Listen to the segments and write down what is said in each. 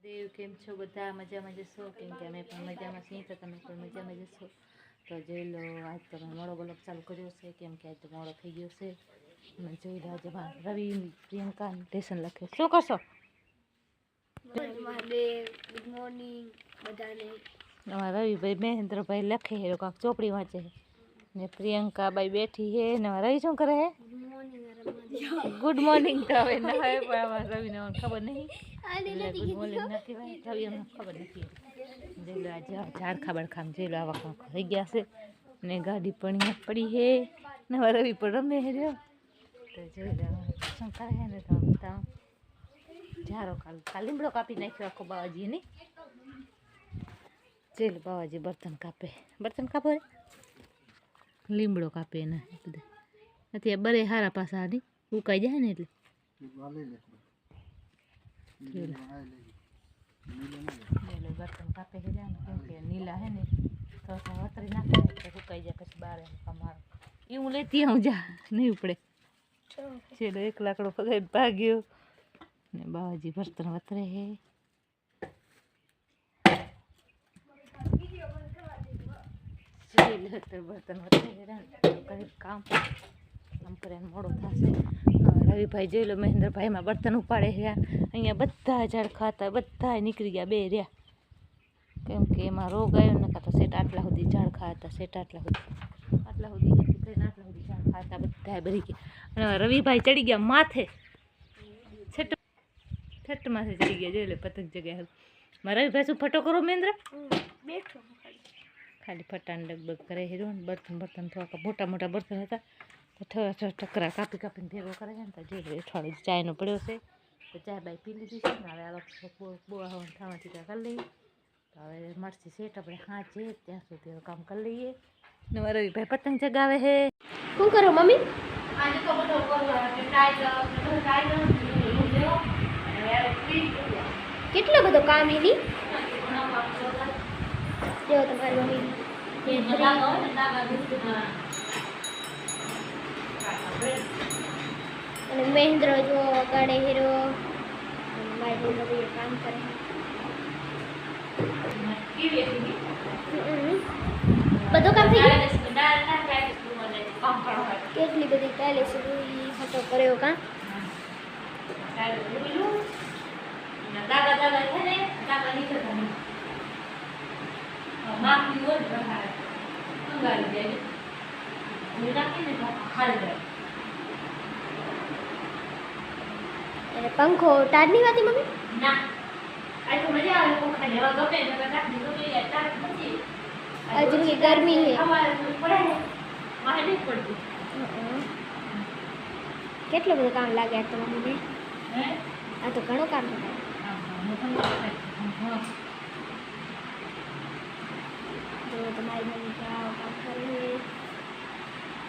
દેવ કેમ છો બધા મજામાં જશો કેમ કે અમે પણ મજામાં છીએ તો તમે પણ મજામાં જશો તો જોઈ લો આજ તો મેં મોડો બ્લોગ ચાલુ કર્યો છે કેમ કે આજ તો મોડો થઈ ગયો છે અને જોઈ લો આજે રવિ પ્રિયંકા ટેશન લખે શું કરશો ગુડ મોર્નિંગ બધાને અમારા રવિભાઈ મહેન્દ્રભાઈ લખે છે કાંક ચોપડી વાંચે છે ને પ્રિયંકા બાઈ બેઠી છે ને રવિ શું કરે છે ગુડ મોર્નિંગ તો હવે ના હોય પણ અમારા રવિને ખબર નહીં ગુડ મોર્નિંગ નથી રવિ અમને ખબર નથી જોઈ લો આજે ઝાડખા બડખામ જોઈ લો આવા કાંક થઈ ગયા છે ને ગાડી પણ અહીંયા પડી છે ને હવે રવિ પણ રમે છે રહ્યો તો જોઈ લો શું કરે છે ને તો બધા ઝારો કાલ લીમડો કાપી નાખ્યો આખો બાવાજી નહીં જોઈ લો બાવાજી બર્તન કાપે લીમડો કાપે એના બધા નથી બરે હારા પાછા નહીં ઉકાઈ જાય ને એટલે બર્તન કાપે છે જાય કેમ કે નીલા હે ને તો વતરી નાખે એટલે ઉકાઈ જાય પછી બારે મારો એ હું લેતી આવું જા નહીં ઉપડે ચેલો એક લાકડો પગાઈ ભાગ્યો ને બાવાજી બર્તન વતરે હે બર્તન વતરે કામ કરે મોડો થશે રવિભાઈ જોઈ લો મહેન્દ્રભાઈમાં બર્તન ઉપાડે છે અહીંયા બધા ઝાડખા હતા બધા નીકળી ગયા બે રહ્યા કેમ કે એમાં રોગ આવ્યો ને કાં તો સેટ આટલા સુધી ઝાડખા હતા સેટ આટલા સુધી ઝાડખા હતા બધા ભરી ગયા અને રવિભાઈ ચડી ગયા માથે છઠ માથે ચડી ગયા જોઈ લે પતંગ જગ્યા મારા રવિભાઈ શું ફટો કરો મહેન્દ્ર બેઠો ખાલી ફટાને લગભગ કરે છે બર્તન થોડાક મોટા બર્તન હતા તો ટકરા કાપીને ભેગો કરે છે ને તો જે અઠવાડિયું ચાયનો પડ્યો છે તો ચાય બાય પી લીધી છે ને હવે આ બોવા થવાથી કરી લઈએ તો હવે મળશે સેટ આપણે હા છે ત્યાં સુધી કામ કરી લઈએ ને રવિભાઈ પતંગ ચગાવે છે શું કરો મમ્મી કેટલો બધો કામ એની જો તમારી મમ્મી અને મહેન્દ્ર જો ગાડે હીરો મારી મમ્મી કામ કરે બધું કામ થઈ ગયું કેટલી બધી કાલે સુધી હતો કર્યો કામ પંખો ટાઢની વાતી મમ્મી આજુ ગરમી છે કેટલું બધું કામ લાગે આ તો મમ્મીને આ તો ઘણું કામ થાય તમારી મમ્મી કામ કરે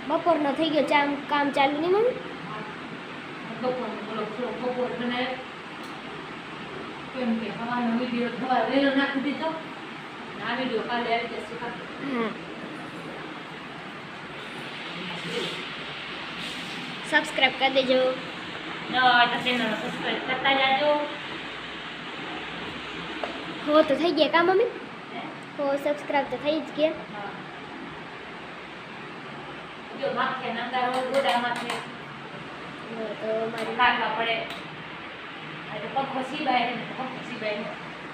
બપોરનો થઈ ગયો કામ ચાલુ નહીં મમ્મી કેમ કે હવાનો વિડીયો થવા વેલો નાખી દીધો આ વિડીયો કાલે આવી જશે હા સબસ્ક્રાઇબ કરી દેજો ચેનલ સબસ્ક્રાઇબ કરતા જાજો હો તો થઈ ગયા કા મમ્મી હો સબસ્ક્રાઇબ તો થઈ જ ગયા જો માથે નંદા રોડ ગોડા માથે તો મારી કાકા પડે આજે પંખો સીબાય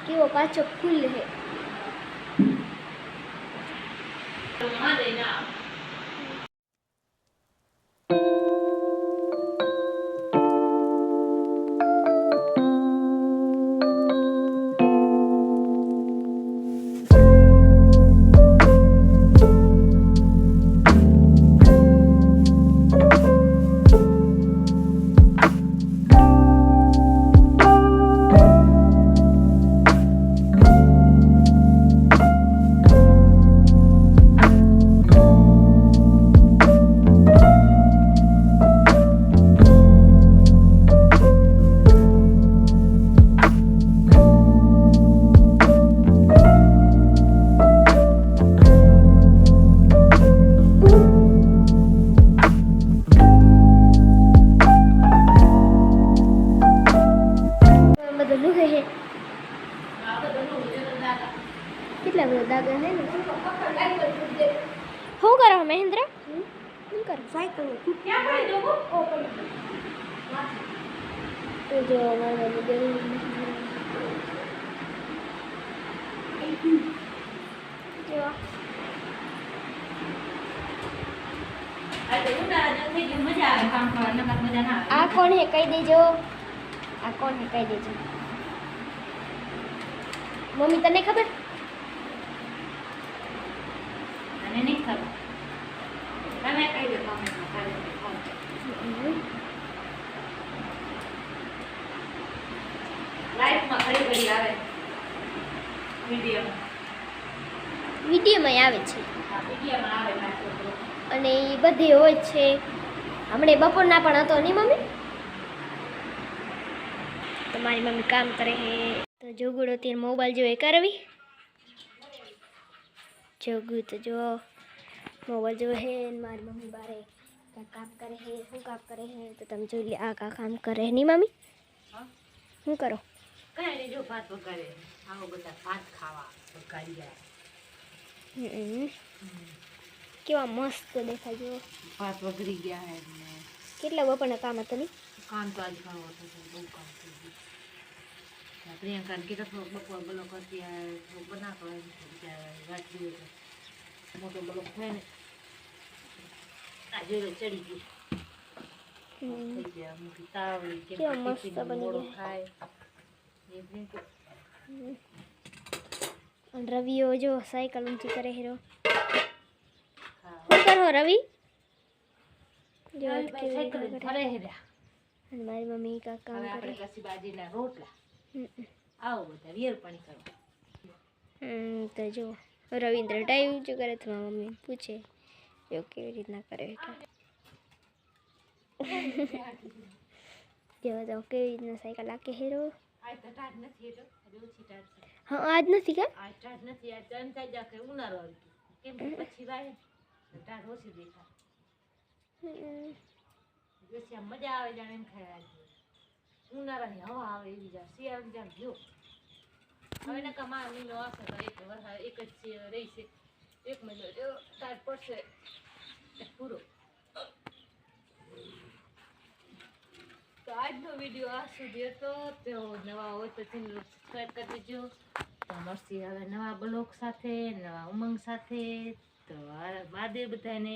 કેવો પાછો ફૂલ હે માં દે ના લાગે છે ને શું કરો મહેન્દ્ર શું કરો સાયકલ તો જો મારા જો આ કોણ હે કહી દેજો આ કોણ હે કહી દેજો મમ્મી તને ખબર વિડીયોમાં આવે છે અને એ બધે હોય છે હમણે બપોરના પણ હતો નહીં મમ્મી તો મારી મમ્મી કામ કરે છે તો જોગુડો ત્યારે મોબાઈલ જો એ કરવી જોગુ તો જો મોબાઈલ જો હે મારી મમ્મી બારે કામ કરે છે શું કામ કરે છે તો તમે જોઈ લે આ કામ કરે નહીં મમ્મી શું કરો કઈ નહીં જો ભાત વગાડે આવો બધા ભાત ખાવા વગાડી ગયા કેવા મસ્ત દેખાય જો ભાત વગરી ગયા હે ને કેટલા બપોરના કામ હતા નહીં કામ તો આજ ઘણું હતું બહુ કામ થઈ ગયું પ્રિયંકાને કીધું થોડુંક બપોર બ્લોક હતી થોડુંક બનાવતો વાંચી મોટો બ્લોક થાય ને આ જોઈ ચડી ગઈ થઈ ગયા મોટી તાવડી કેવા મસ્ત બની ગયા ખાય અને રવિઓ જો સાયકલ ઊંચી કરે હીરો શું કરો રવિ જો ફરે હેર્યા અને મારી મમ્મી કામ હવે આપણે કરે કસી બાજીના રોટલા આવો બધા વિયર પાણી કરો તો જો રવિન્દ્ર ટાઈ ઊંચું કરે તો મારી મમ્મી પૂછે જો કેવી રીતના કરે જો તો કેવી રીતના સાયકલ આકે હીરો આજ તો ટાટ નથી એટલે ઓછી ટાટ છે હા આજ નથી કે આ ટાટ નથી આ ચન થઈ જાય કે ઉનાળો આવી ગયો કેમ કે પછી વાય ટાટ ઓછી દેખાય પછી આમ મજા આવે જાણે એમ ખાય આજે ઉનાળાની હવા આવે એવી જાય શિયાળાની જાણ ગયો હવે ને કમા મહિનો આવશે તો એક વર્ષ એક જ રહી છે એક મહિનો ટાટ પડશે પૂરો તો આજનો વિડીયો આ સુધી હતો તો નવા હોય તો ચેનલ સબસ્ક્રાઈબ કરી દેજો તો મળશે હવે નવા બ્લોગ સાથે નવા ઉમંગ સાથે તો મહાદેવ બધાને